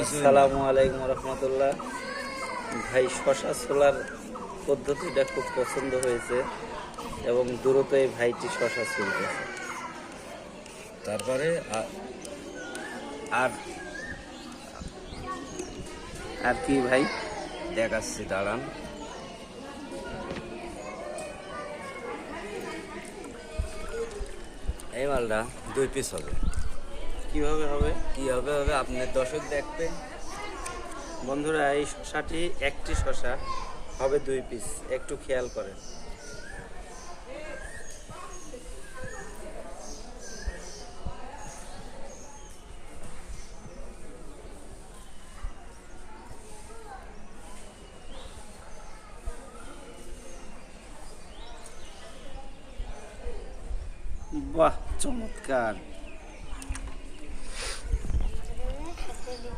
আসসালামু আলাইকুম রহমতুল্লাহ। ভাই শশা ছোলার পদ্ধতিটা খুব পছন্দ হয়েছে এবং দ্রুত এই ভাইটি শশা ছুলতেছে। তারপরে আর আর কি ভাই দেখাচ্ছি, দাঁড়ান। এই মালটা 2 পিস হবে। কিভাবে হবে? কি হবে হবে আপনি দর্শক দেখবেন। বন্ধুরা, এই শশাটি একটি শশা হবে 2 পিস, একটু খেয়াল করেন। বাহ, চমৎকার।